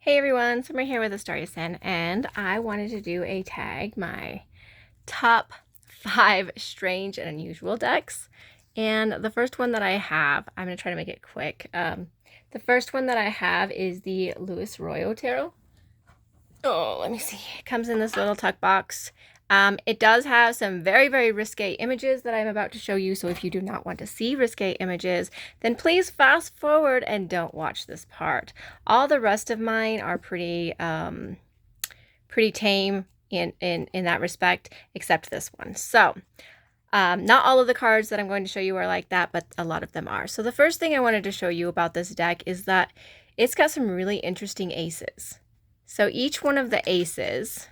Hey everyone, Summer here with AstariaSen, and I wanted to do a tag, my top 5 strange and unusual decks. And the first one that I have, I'm going to try to make it quick. The first one that I have is the Louis Royo Tarot. Oh, let me see. It comes in this little tuck box. It does have some very, very risque images that I'm about to show you. So if you do not want to see risque images, then please fast forward and don't watch this part. All the rest of mine are pretty tame in that respect, except this one. So not all of the cards that I'm going to show you are like that, but a lot of them are. So the first thing I wanted to show you about this deck is that it's got some really interesting aces. So each one of the aces,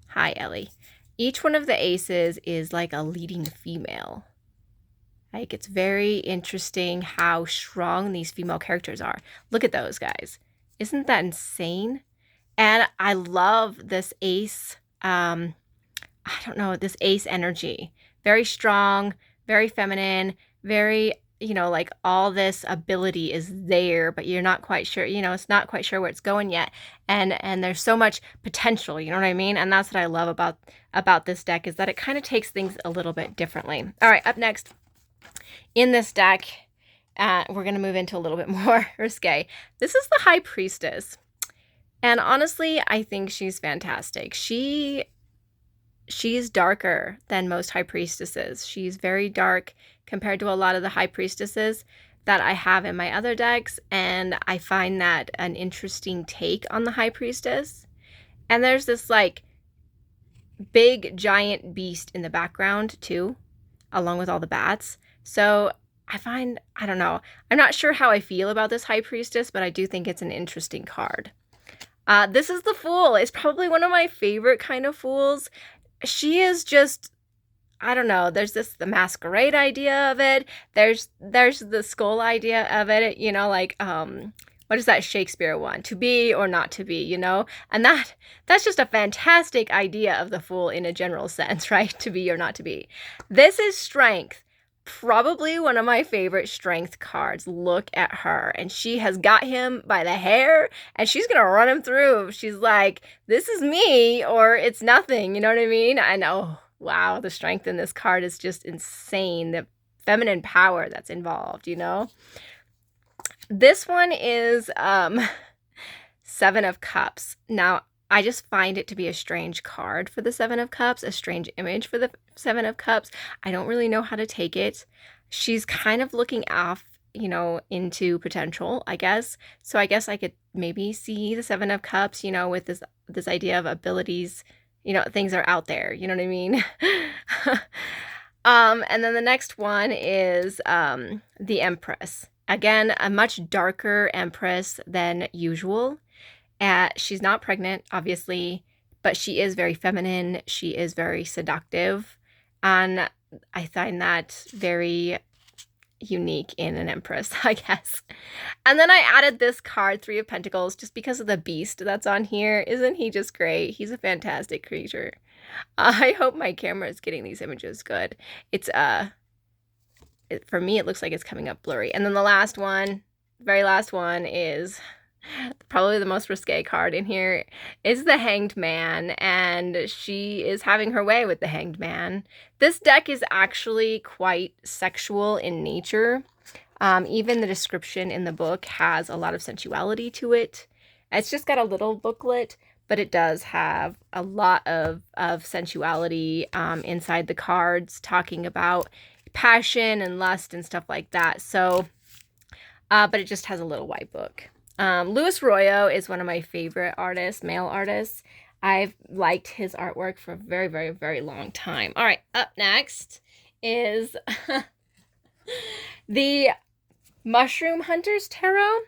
hi Ellie, each one of the aces is like a leading female. Like, it's very interesting how strong these female characters are. Look at those guys. Isn't that insane? And I love this ace, this ace energy. Very strong, very feminine, very, like all this ability is there, but you're not quite sure, it's not quite sure where it's going yet. And there's so much potential, you know what I mean? And that's what I love about this deck, is that it kind of takes things a little bit differently. All right, up next in this deck, we're going to move into a little bit more risque. This is the High Priestess. And honestly, I think she's fantastic. She's darker than most High Priestesses. She's very dark compared to a lot of the High Priestesses that I have in my other decks, and I find that an interesting take on the High Priestess. And there's this like big giant beast in the background too, along with all the bats. So I don't know, I'm not sure how I feel about this High Priestess, but I do think it's an interesting card. This is the Fool. It's probably one of my favorite kind of fools. She is just, I don't know, there's the masquerade idea of it. There's the skull idea of it, what is that Shakespeare one? To be or not to be, And that's just a fantastic idea of the Fool in a general sense, right? To be or not to be. This is Strength. Probably one of my favorite strength cards. Look at her, and she has got him by the hair, and she's gonna run him through. She's like, this is me or it's nothing, you know what I mean? I know. Wow, the strength in this card is just insane. The feminine power that's involved, This one is Seven of Cups. Now, I just find it to be a strange card for the Seven of Cups, a strange image for the Seven of Cups. I don't really know how to take it. She's kind of looking off, into potential, I guess. So I guess I could maybe see the Seven of Cups, with this idea of abilities, things are out there, you know what I mean? And then the next one is the Empress. Again, a much darker Empress than usual. She's not pregnant, obviously, but she is very feminine. She is very seductive. And I find that very unique in an Empress, I guess. And then I added this card, Three of Pentacles, just because of the beast that's on here. Isn't he just great? He's a fantastic creature. I hope my camera is getting these images good. It's, for me, it looks like it's coming up blurry. And then the last one, very last one, is probably the most risque card in here, is the Hanged Man, and she is having her way with the Hanged Man. This deck is actually quite sexual in nature. Even the description in the book has a lot of sensuality to it. It's just got a little booklet, but it does have a lot of sensuality inside the cards, talking about passion and lust and stuff like that. So, but it just has a little white book. Louis Royo is one of my favorite artists, male artists. I've liked his artwork for a very, very, very long time. All right, up next is the Mushroom Hunters Tarot.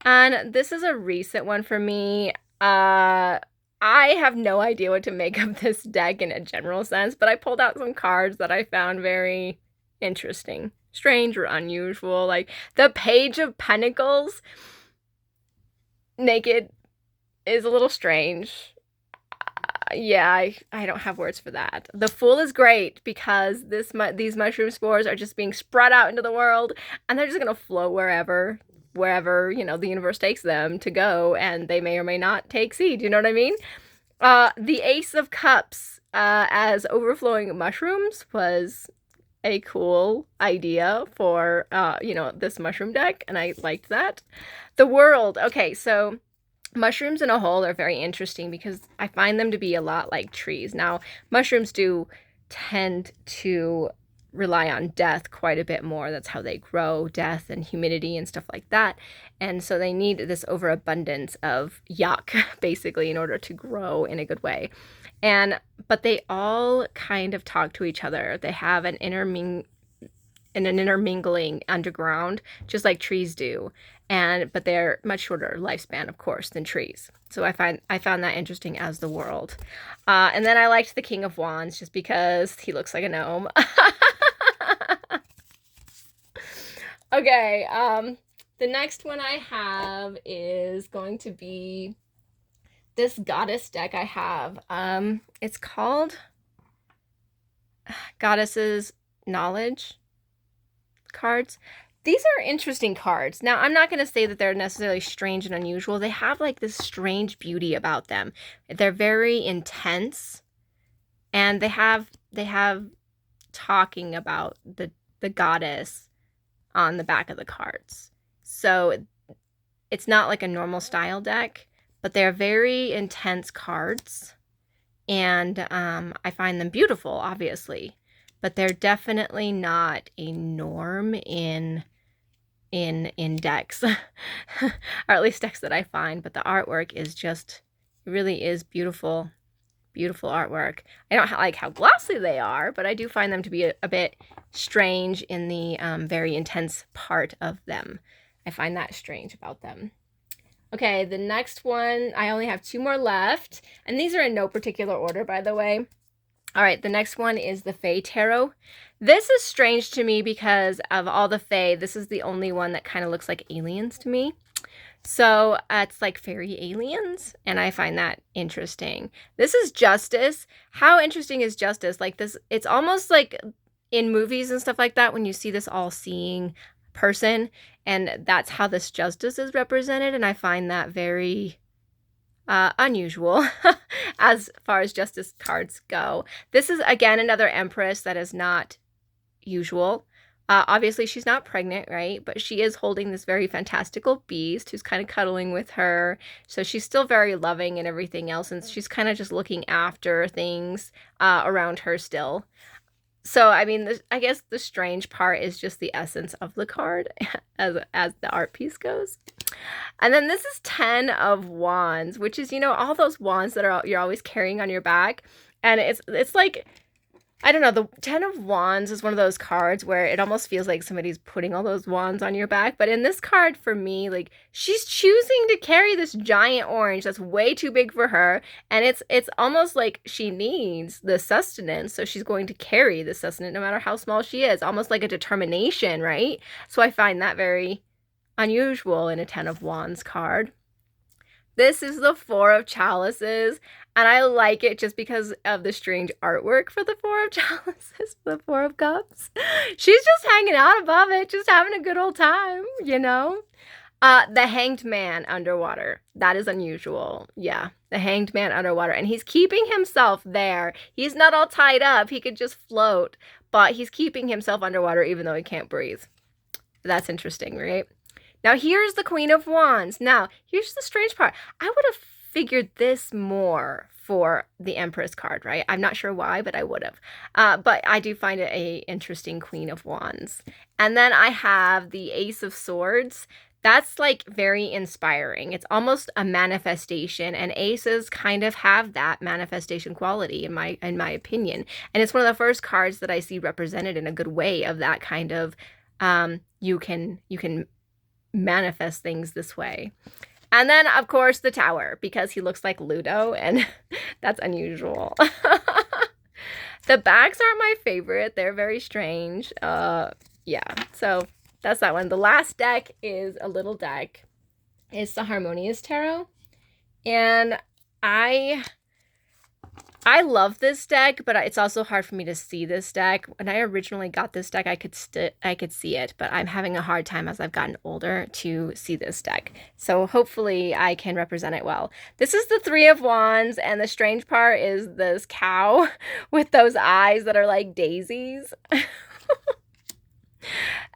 And this is a recent one for me. I have no idea what to make of this deck in a general sense, but I pulled out some cards that I found very interesting, strange, or unusual. Like the Page of Pentacles naked is a little strange. Yeah, I don't have words for that. The Fool is great because these mushroom spores are just being spread out into the world, and they're just gonna float wherever. wherever, you know, the universe takes them to go, and they may or may not take seed. You know what I mean? The Ace of Cups as overflowing mushrooms was a cool idea for, you know, this mushroom deck, and I liked that. The World. Okay, so mushrooms in a whole are very interesting because I find them to be a lot like trees. Now, mushrooms do tend to rely on death quite a bit more. That's how they grow, death and humidity and stuff like that. And so they need this overabundance of yuck, basically, in order to grow in a good way. But they all kind of talk to each other. They have an intermingling underground, just like trees do. But they're much shorter lifespan, of course, than trees. So I found that interesting as the World. And then I liked the King of Wands just because he looks like a gnome. Okay, the next one I have is going to be this goddess deck I have. It's called Goddess's Knowledge cards. These are interesting cards. Now, I'm not going to say that they're necessarily strange and unusual. They have like this strange beauty about them. They're very intense, and they have talking about the goddess on the back of the cards. So it's not like a normal style deck, but they're very intense cards, and I find them beautiful, obviously, but they're definitely not a norm in decks, or at least decks that I find. But the artwork is just, it really is beautiful, beautiful artwork. I don't like how glossy they are, but I do find them to be a bit strange in the very intense part of them. I find that strange about them. Okay, the next one, I only have 2 more left, and these are in no particular order, by the way. All right, the next one is the Fae Tarot. This is strange to me because of all the Fae, this is the only one that kind of looks like aliens to me. So it's like fairy aliens, and I find that interesting. This is Justice. How interesting is Justice? Like this, it's almost like in movies and stuff like that when you see this all-seeing person, and that's how this Justice is represented, and I find that very unusual as far as Justice cards go. This is, again, another Empress that is not usual. Obviously, she's not pregnant, right? But she is holding this very fantastical beast who's kind of cuddling with her. So she's still very loving and everything else, and she's kind of just looking after things around her still. So, I mean, I guess the strange part is just the essence of the card as the art piece goes. And then this is 10 of Wands, which is, you know, all those wands that you're always carrying on your back. And it's like, I don't know, the 10 of Wands is one of those cards where it almost feels like somebody's putting all those wands on your back. But in this card, for me, like, she's choosing to carry this giant orange that's way too big for her. And it's almost like she needs the sustenance. So she's going to carry the sustenance no matter how small she is. Almost like a determination, right? So I find that very unusual in a 10 of Wands card. This is the 4 of Chalices, and I like it just because of the strange artwork for the 4 of Chalices, the 4 of Cups. She's just hanging out above it, just having a good old time, you know? The Hanged Man underwater. That is unusual. Yeah, the Hanged Man underwater. And he's keeping himself there. He's not all tied up. He could just float, but he's keeping himself underwater even though he can't breathe. That's interesting, right? Now, here's the Queen of Wands. Now, here's the strange part. I would have figured this more for the Empress card, right? I'm not sure why, but I would have. But I do find it a interesting Queen of Wands. And then I have the Ace of Swords. That's like very inspiring. It's almost a manifestation, and aces kind of have that manifestation quality in my opinion. And it's one of the first cards that I see represented in a good way of that kind of you can manifest things this way. And then, of course, the Tower, because he looks like Ludo, and that's unusual. The backs aren't my favorite. They're very strange. Yeah, so that's that one. The last deck is a little deck. It's the Harmonious Tarot. And I I love this deck, but it's also hard for me to see this deck. When I originally got this deck, I could see it, but I'm having a hard time as I've gotten older to see this deck. So hopefully I can represent it well. This is the Three of Wands, and the strange part is this cow with those eyes that are like daisies.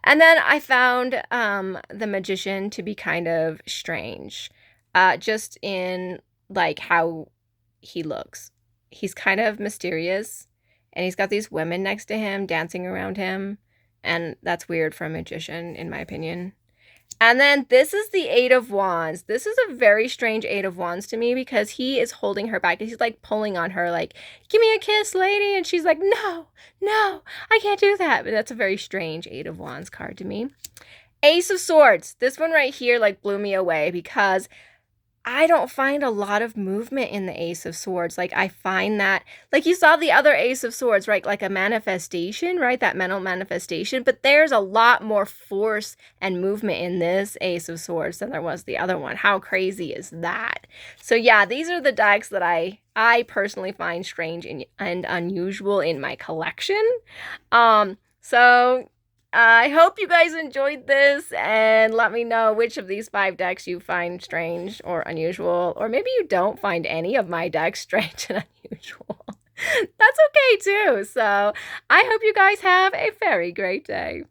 And then I found the Magician to be kind of strange, just in like how he looks. He's kind of mysterious, and he's got these women next to him dancing around him, and that's weird for a magician, in my opinion. And then this is the Eight of Wands. This is a very strange Eight of Wands to me because he is holding her back. He's like pulling on her like, give me a kiss, lady. And she's like, no, no, I can't do that. But that's a very strange Eight of Wands card to me. Ace of Swords. This one right here like blew me away because I don't find a lot of movement in the Ace of Swords. Like, I find that, like, you saw the other Ace of Swords, right? Like a manifestation, right? That mental manifestation. But there's a lot more force and movement in this Ace of Swords than there was the other one. How crazy is that? So, yeah, these are the decks that I personally find strange and unusual in my collection. So I hope you guys enjoyed this, and let me know which of these 5 decks you find strange or unusual, or maybe you don't find any of my decks strange and unusual. That's okay too. So I hope you guys have a very great day.